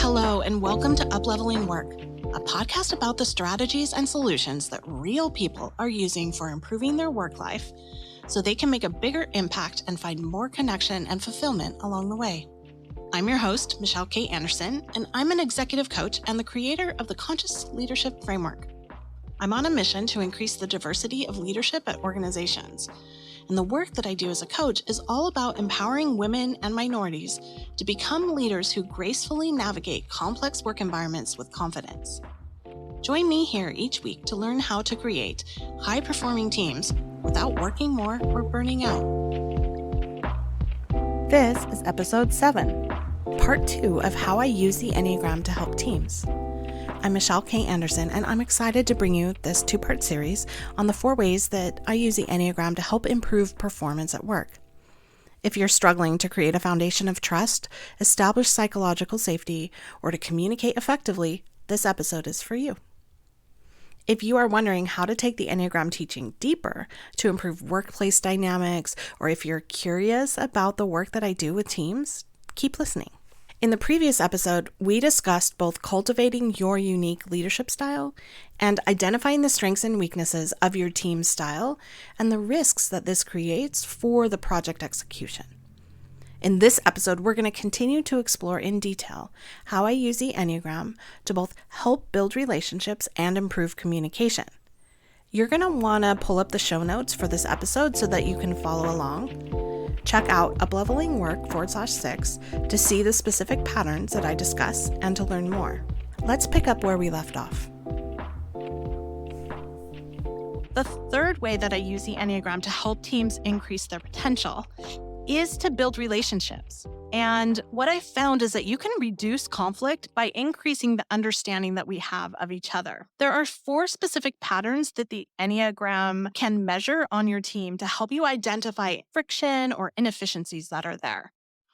Hello, and welcome to Upleveling Work, a podcast about the strategies and solutions that real people are using for improving their work life so they can make a bigger impact and find more connection and fulfillment along the way. I'm your host, Michelle K. Anderson, and I'm an executive coach and the creator of the Conscious Leadership Framework. I'm on a mission to increase the diversity of leadership at organizations. And the work that I do as a coach is all about empowering women and minorities to become leaders who gracefully navigate complex work environments with confidence. Join me here each week to learn how to create high-performing teams without working more or burning out. This is episode 7, part 2 of how I use the Enneagram to help teams. I'm Michelle K. Anderson, and I'm excited to bring you this 2-part series on the 4 ways that I use the Enneagram to help improve performance at work. If you're struggling to create a foundation of trust, establish psychological safety, or to communicate effectively, this episode is for you. If you are wondering how to take the Enneagram teaching deeper to improve workplace dynamics, or if you're curious about the work that I do with teams, keep listening. In the previous episode, we discussed both cultivating your unique leadership style and identifying the strengths and weaknesses of your team's style and the risks that this creates for the project execution. In this episode, we're going to continue to explore in detail how I use the Enneagram to both help build relationships and improve communication. You're going to want to pull up the show notes for this episode so that you can follow along. Check out Upleveling Work /6 to see the specific patterns that I discuss and to learn more. Let's pick up where we left off. The third way that I use the Enneagram to help teams increase their potential is to build relationships. And what I found is that you can reduce conflict by increasing the understanding that we have of each other. There are 4 specific patterns that the Enneagram can measure on your team to help you identify friction or inefficiencies that are there.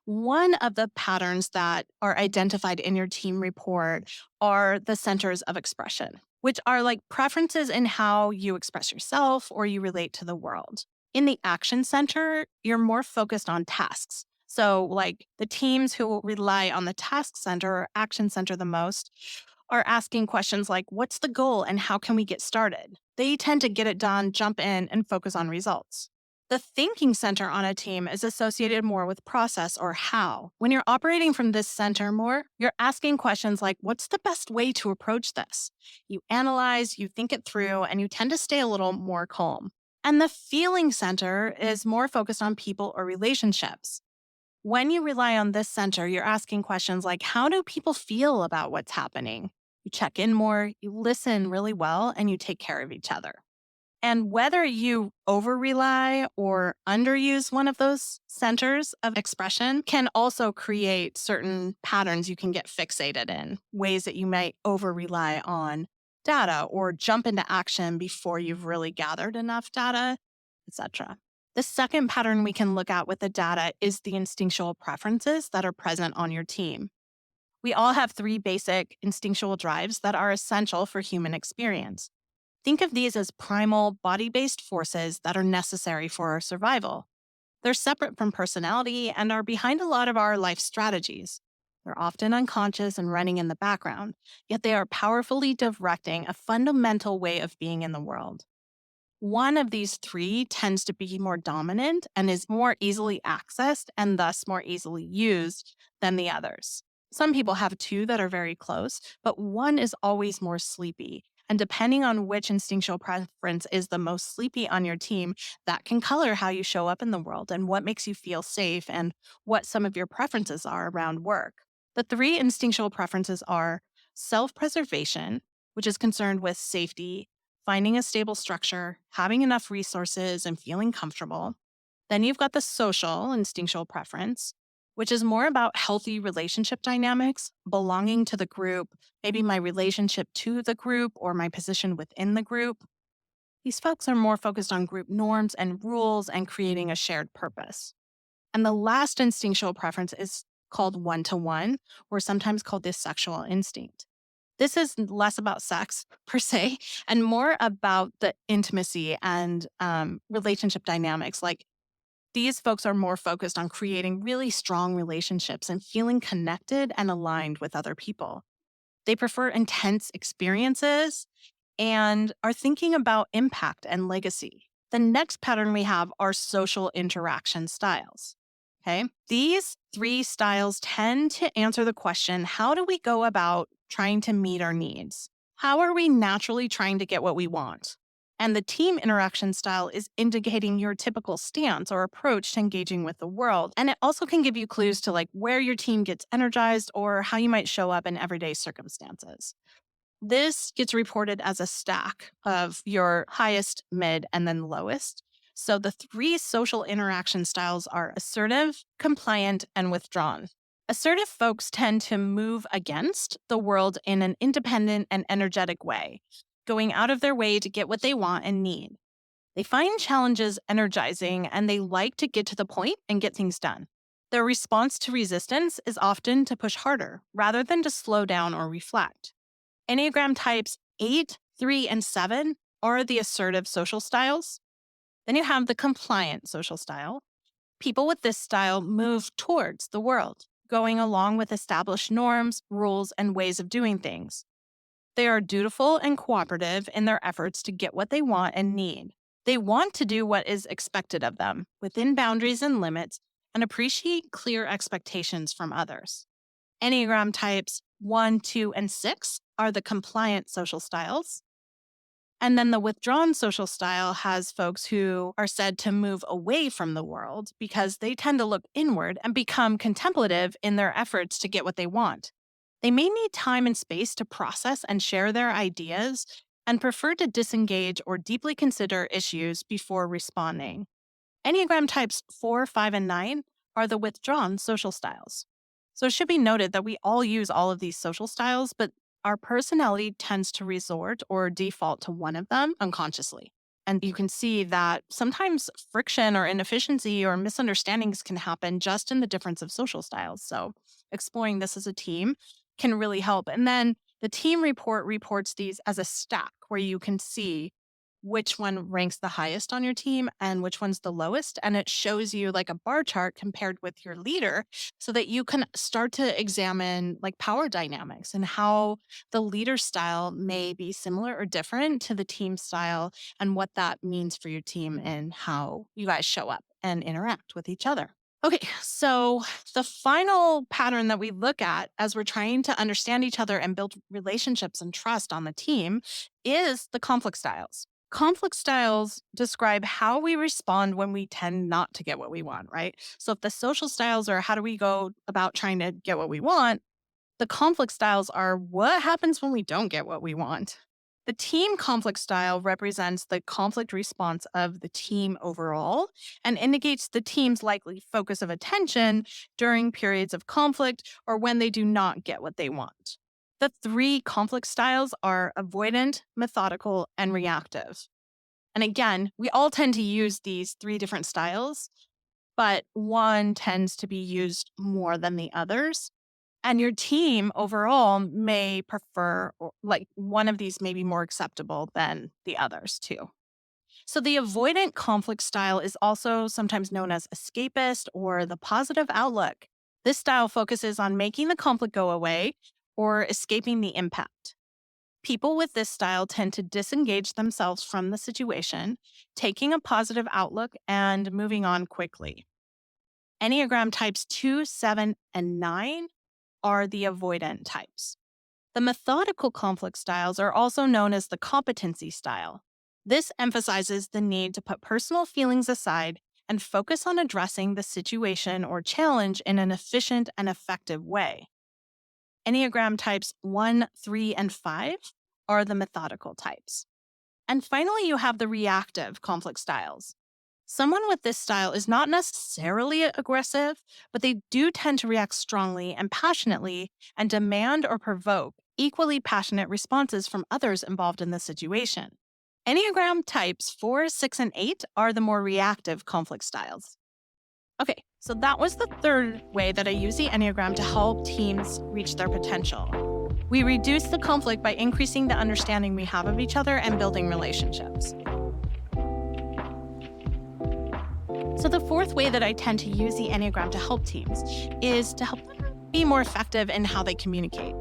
One of the patterns that are identified in your team report are the centers of expression, which are like preferences in how you express yourself or you relate to the world. In the action center, you're more focused on tasks. So like the teams who rely on the task center or action center the most are asking questions like, what's the goal and how can we get started? They tend to get it done, jump in, and focus on results. The thinking center on a team is associated more with process or how. When you're operating from this center more, you're asking questions like, what's the best way to approach this? You analyze, you think it through, and you tend to stay a little more calm. And the feeling center is more focused on people or relationships. When you rely on this center, you're asking questions like, how do people feel about what's happening? You check in more, you listen really well, and you take care of each other. And whether you over-rely or underuse one of those centers of expression can also create certain patterns you can get fixated in, ways that you might over-rely on data or jump into action before you've really gathered enough data, etc. The second pattern we can look at with the data is the instinctual preferences that are present on your team. We all have 3 basic instinctual drives that are essential for human experience. Think of these as primal, body-based forces that are necessary for our survival. They're separate from personality and are behind a lot of our life strategies. They're often unconscious and running in the background, yet they are powerfully directing a fundamental way of being in the world. One of these 3 tends to be more dominant and is more easily accessed and thus more easily used than the others. Some people have 2 that are very close, but one is always more sleepy. And depending on which instinctual preference is the most sleepy on your team, that can color how you show up in the world and what makes you feel safe and what some of your preferences are around work. The 3 instinctual preferences are self-preservation, which is concerned with safety, finding a stable structure, having enough resources, and feeling comfortable. Then you've got the social instinctual preference, which is more about healthy relationship dynamics, belonging to the group, maybe my relationship to the group or my position within the group. These folks are more focused on group norms and rules and creating a shared purpose. And the last instinctual preference is called one-to-one, or sometimes called the sexual instinct. This is less about sex per se, and more about the intimacy and relationship dynamics, like These folks are more focused on creating really strong relationships and feeling connected and aligned with other people. They prefer intense experiences and are thinking about impact and legacy. The next pattern we have are social interaction styles. Okay. These three styles tend to answer the question, how do we go about trying to meet our needs? How are we naturally trying to get what we want? And the team interaction style is indicating your typical stance or approach to engaging with the world. And it also can give you clues to like where your team gets energized or how you might show up in everyday circumstances. This gets reported as a stack of your highest, mid, and then lowest. So the three social interaction styles are assertive, compliant, and withdrawn. Assertive folks tend to move against the world in an independent and energetic way, going out of their way to get what they want and need. They find challenges energizing and they like to get to the point and get things done. Their response to resistance is often to push harder rather than to slow down or reflect. Enneagram types 8, 3, and 7 are the assertive social styles. Then you have the compliant social style. People with this style move towards the world, going along with established norms, rules, and ways of doing things. They are dutiful and cooperative in their efforts to get what they want and need. They want to do what is expected of them within boundaries and limits and appreciate clear expectations from others. Enneagram types 1, 2, and 6 are the compliant social styles. And then the withdrawn social style has folks who are said to move away from the world because they tend to look inward and become contemplative in their efforts to get what they want. They may need time and space to process and share their ideas and prefer to disengage or deeply consider issues before responding. Enneagram types 4, 5, and 9 are the withdrawn social styles. So it should be noted that we all use all of these social styles, but our personality tends to resort or default to one of them unconsciously. And you can see that sometimes friction or inefficiency or misunderstandings can happen just in the difference of social styles. So exploring this as a team can really help. And then the team report reports these as a stack where you can see which one ranks the highest on your team and which one's the lowest. And it shows you like a bar chart compared with your leader so that you can start to examine like power dynamics and how the leader style may be similar or different to the team style and what that means for your team and how you guys show up and interact with each other. Okay, so the final pattern that we look at as we're trying to understand each other and build relationships and trust on the team is the conflict styles. Conflict styles describe how we respond when we tend not to get what we want, right? So if the social styles are how do we go about trying to get what we want, the conflict styles are what happens when we don't get what we want. The team conflict style represents the conflict response of the team overall and indicates the team's likely focus of attention during periods of conflict or when they do not get what they want. The three conflict styles are avoidant, methodical, and reactive. And again, we all tend to use these three different styles, but one tends to be used more than the others. And your team overall may prefer, like one of these may be more acceptable than the others too. So the avoidant conflict style is also sometimes known as escapist or the positive outlook. This style focuses on making the conflict go away or escaping the impact. People with this style tend to disengage themselves from the situation, taking a positive outlook and moving on quickly. Enneagram types 2, 7, and 9 are the avoidant types. The methodical conflict styles are also known as the competency style. This emphasizes the need to put personal feelings aside and focus on addressing the situation or challenge in an efficient and effective way. Enneagram types 1, 3, and 5 are the methodical types. And finally, you have the reactive conflict styles. Someone with this style is not necessarily aggressive, but they do tend to react strongly and passionately and demand or provoke equally passionate responses from others involved in the situation. Enneagram types 4, 6, and 8 are the more reactive conflict styles. Okay, so that was the third way that I use the Enneagram to help teams reach their potential. We reduce the conflict by increasing the understanding we have of each other and building relationships. So, the fourth way that I tend to use the Enneagram to help teams is to help them be more effective in how they communicate.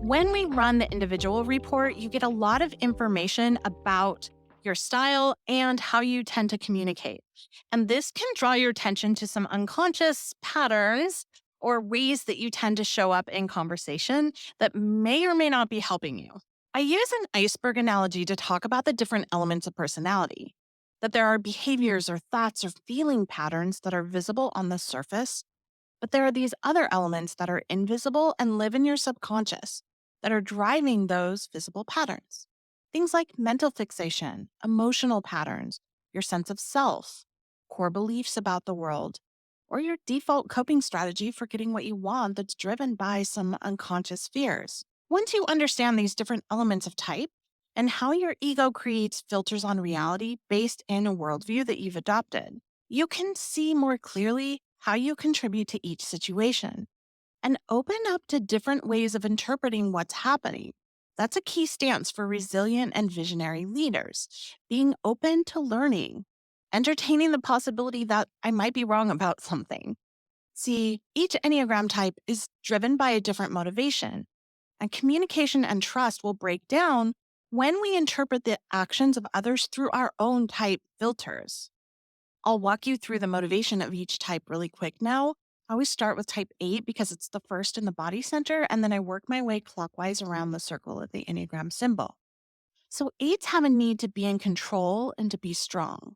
When we run the individual report, you get a lot of information about your style and how you tend to communicate. And this can draw your attention to some unconscious patterns or ways that you tend to show up in conversation that may or may not be helping you. I use an iceberg analogy to talk about the different elements of personality, that there are behaviors or thoughts or feeling patterns that are visible on the surface, but there are these other elements that are invisible and live in your subconscious that are driving those visible patterns. Things like mental fixation, emotional patterns, your sense of self, core beliefs about the world, or your default coping strategy for getting what you want that's driven by some unconscious fears. Once you understand these different elements of type and how your ego creates filters on reality based in a worldview that you've adopted, you can see more clearly how you contribute to each situation and open up to different ways of interpreting what's happening. That's a key stance for resilient and visionary leaders, being open to learning, entertaining the possibility that I might be wrong about something. See, each Enneagram type is driven by a different motivation, and communication and trust will break down when we interpret the actions of others through our own type filters. I'll walk you through the motivation of each type really quick now. I always start with type 8 because it's the first in the body center, and then I work my way clockwise around the circle of the Enneagram symbol. So, 8s have a need to be in control and to be strong.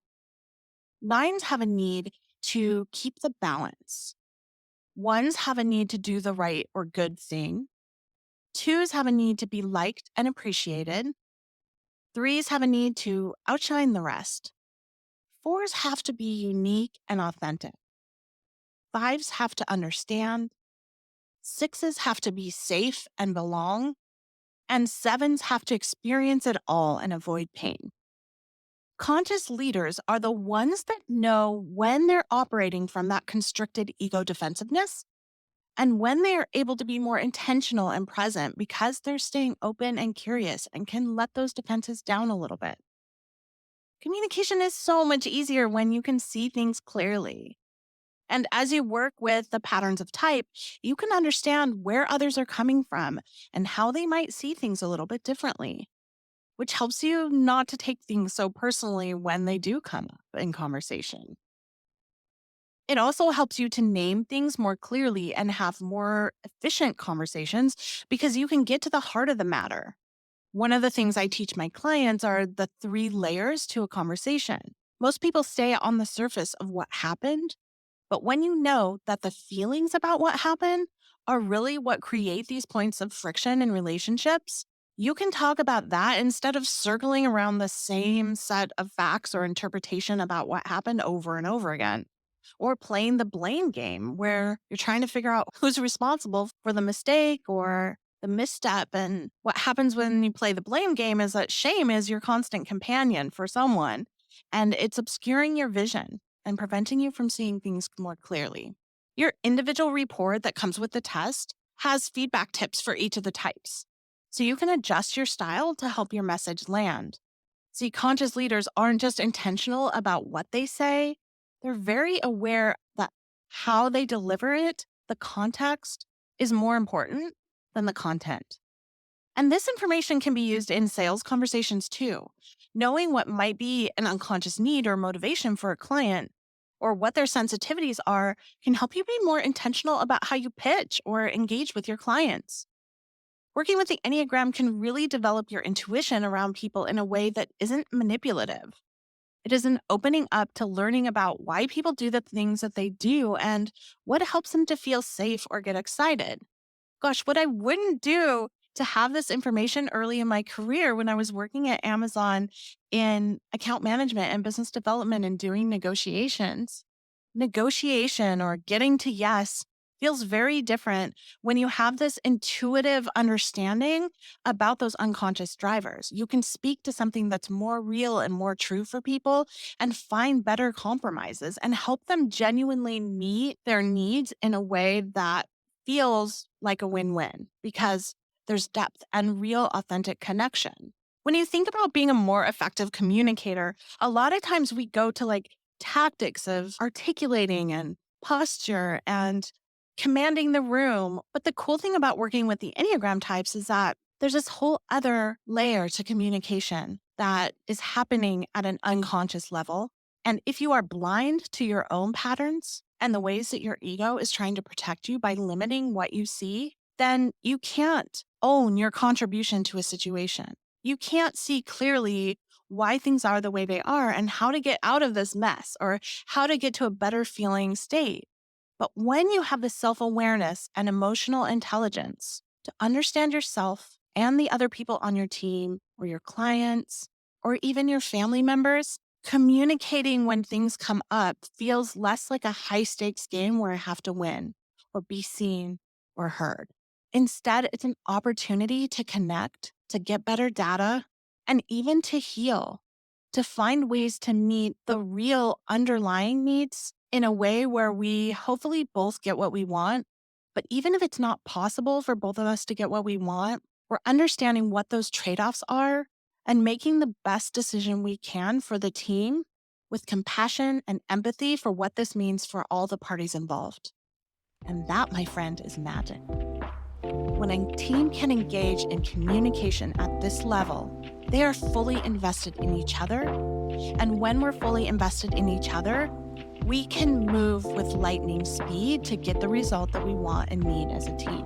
9s have a need to keep the balance. 1s have a need to do the right or good thing. 2s have a need to be liked and appreciated. 3s have a need to outshine the rest. 4s have to be unique and authentic. 5s have to understand. 6s have to be safe and belong. And 7s have to experience it all and avoid pain. Conscious leaders are the ones that know when they're operating from that constricted ego defensiveness and when they are able to be more intentional and present because they're staying open and curious and can let those defenses down a little bit. Communication is so much easier when you can see things clearly. And as you work with the patterns of type, you can understand where others are coming from and how they might see things a little bit differently, which helps you not to take things so personally when they do come up in conversation. It also helps you to name things more clearly and have more efficient conversations because you can get to the heart of the matter. One of the things I teach my clients are the 3 layers to a conversation. Most people stay on the surface of what happened. But when you know that the feelings about what happened are really what create these points of friction in relationships, you can talk about that instead of circling around the same set of facts or interpretation about what happened over and over again. Or playing the blame game where you're trying to figure out who's responsible for the mistake or the misstep. And what happens when you play the blame game is that shame is your constant companion for someone, and it's obscuring your vision and preventing you from seeing things more clearly. Your individual report that comes with the test has feedback tips for each of the types, so you can adjust your style to help your message land. See, conscious leaders aren't just intentional about what they say, they're very aware that how they deliver it, the context, is more important than the content. And this information can be used in sales conversations too. Knowing what might be an unconscious need or motivation for a client or what their sensitivities are can help you be more intentional about how you pitch or engage with your clients. Working with the Enneagram can really develop your intuition around people in a way that isn't manipulative. It is an opening up to learning about why people do the things that they do and what helps them to feel safe or get excited. Gosh, what I wouldn't do to have this information early in my career when I was working at Amazon in account management and business development and doing negotiations. Negotiation or getting to yes feels very different when you have this intuitive understanding about those unconscious drivers. You can speak to something that's more real and more true for people and find better compromises and help them genuinely meet their needs in a way that feels like a win-win because there's depth and real authentic connection. When you think about being a more effective communicator, a lot of times we go to like tactics of articulating and posture and commanding the room. But the cool thing about working with the Enneagram types is that there's this whole other layer to communication that is happening at an unconscious level. And if you are blind to your own patterns and the ways that your ego is trying to protect you by limiting what you see, then you can't own your contribution to a situation. You can't see clearly why things are the way they are and how to get out of this mess or how to get to a better feeling state. But when you have the self-awareness and emotional intelligence to understand yourself and the other people on your team or your clients or even your family members, communicating when things come up feels less like a high-stakes game where I have to win or be seen or heard. Instead, it's an opportunity to connect, to get better data, and even to heal, to find ways to meet the real underlying needs in a way where we hopefully both get what we want. But even if it's not possible for both of us to get what we want, we're understanding what those trade-offs are and making the best decision we can for the team with compassion and empathy for what this means for all the parties involved. And that, my friend, is magic. When a team can engage in communication at this level, they are fully invested in each other. And when we're fully invested in each other, we can move with lightning speed to get the result that we want and need as a team.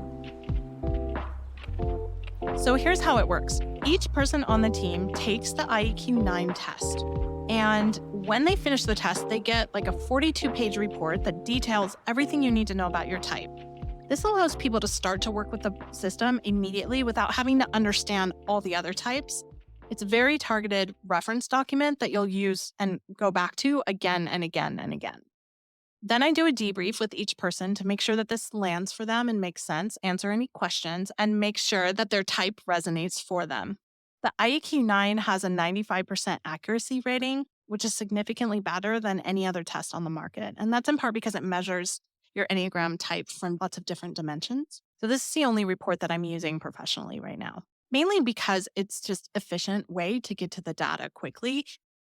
So here's how it works. Each person on the team takes the IEQ 9 test. And when they finish the test, they get like a 42-page report that details everything you need to know about your type. This allows people to start to work with the system immediately without having to understand all the other types. It's a very targeted reference document that you'll use and go back to again and again and again. Then I do a debrief with each person to make sure that this lands for them and makes sense, answer any questions, and make sure that their type resonates for them. The IEQ 9 has a 95% accuracy rating, which is significantly better than any other test on the market. And that's in part because it measures your Enneagram type from lots of different dimensions. So this is the only report that I'm using professionally right now, mainly because it's just an efficient way to get to the data quickly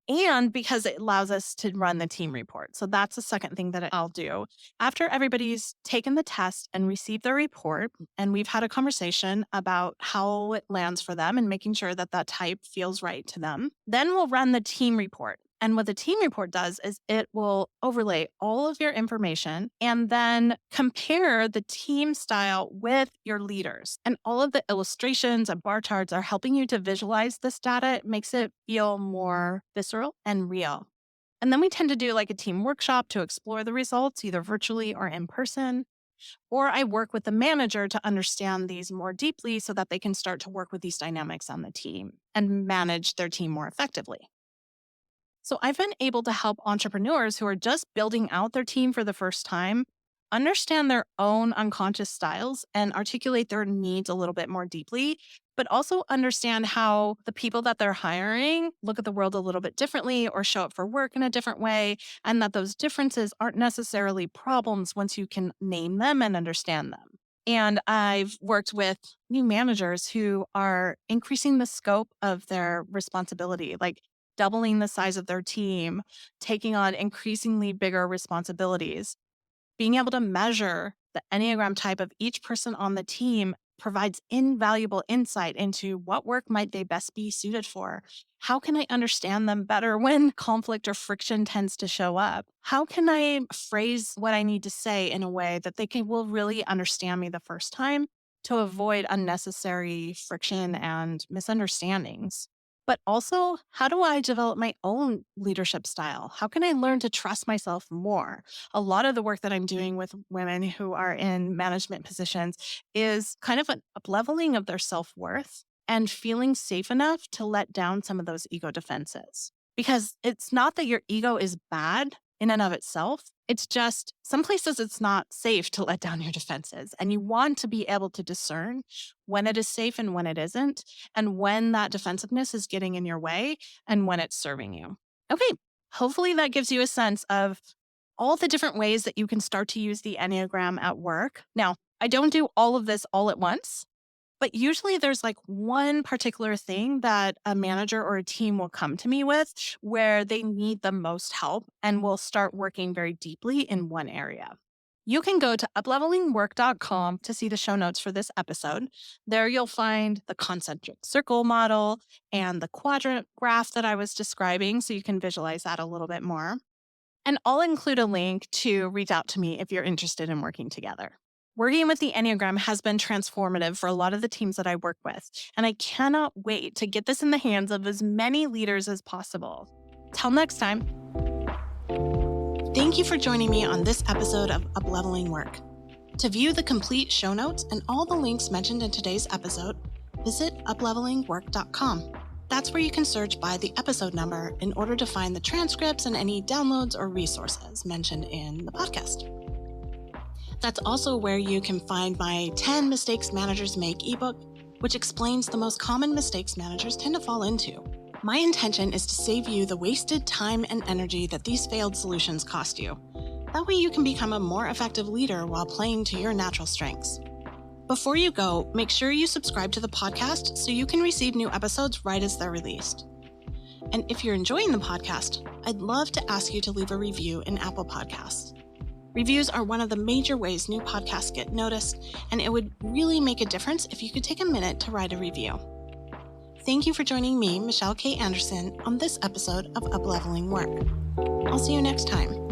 and because it allows us to run the team report. So that's the second thing that I'll do. After everybody's taken the test and received their report, and we've had a conversation about how it lands for them and making sure that that type feels right to them, then we'll run the team report. And what the team report does is it will overlay all of your information and then compare the team style with your leaders. And all of the illustrations and bar charts are helping you to visualize this data. It makes it feel more visceral and real. And then we tend to do like a team workshop to explore the results, either virtually or in person. Or I work with the manager to understand these more deeply so that they can start to work with these dynamics on the team and manage their team more effectively. So I've been able to help entrepreneurs who are just building out their team for the first time understand their own unconscious styles and articulate their needs a little bit more deeply, but also understand how the people that they're hiring look at the world a little bit differently or show up for work in a different way, and that those differences aren't necessarily problems once you can name them and understand them. And I've worked with new managers who are increasing the scope of their responsibility, like doubling the size of their team, taking on increasingly bigger responsibilities. Being able to measure the Enneagram type of each person on the team provides invaluable insight into what work might they best be suited for. How can I understand them better when conflict or friction tends to show up? How can I phrase what I need to say in a way that will really understand me the first time to avoid unnecessary friction and misunderstandings? But also, how do I develop my own leadership style? How can I learn to trust myself more? A lot of the work that I'm doing with women who are in management positions is kind of an upleveling of their self-worth and feeling safe enough to let down some of those ego defenses. Because it's not that your ego is bad in and of itself. It's just some places it's not safe to let down your defenses. And you want to be able to discern when it is safe and when it isn't, and when that defensiveness is getting in your way and when it's serving you. Okay, hopefully that gives you a sense of all the different ways that you can start to use the Enneagram at work. Now, I don't do all of this all at once. But usually there's like one particular thing that a manager or a team will come to me with where they need the most help and will start working very deeply in one area. You can go to uplevelingwork.com to see the show notes for this episode. There you'll find the concentric circle model and the quadrant graph that I was describing, so you can visualize that a little bit more. And I'll include a link to reach out to me if you're interested in working together. Working with the Enneagram has been transformative for a lot of the teams that I work with, and I cannot wait to get this in the hands of as many leaders as possible. Till next time. Thank you for joining me on this episode of Upleveling Work. To view the complete show notes and all the links mentioned in today's episode, visit uplevelingwork.com. That's where you can search by the episode number in order to find the transcripts and any downloads or resources mentioned in the podcast. That's also where you can find my 10 Mistakes Managers Make ebook, which explains the most common mistakes managers tend to fall into. My intention is to save you the wasted time and energy that these failed solutions cost you. That way you can become a more effective leader while playing to your natural strengths. Before you go, make sure you subscribe to the podcast so you can receive new episodes right as they're released. And if you're enjoying the podcast, I'd love to ask you to leave a review in Apple Podcasts. Reviews are one of the major ways new podcasts get noticed, and it would really make a difference if you could take a minute to write a review. Thank you for joining me, Michelle K. Anderson, on this episode of Upleveling Work. I'll see you next time.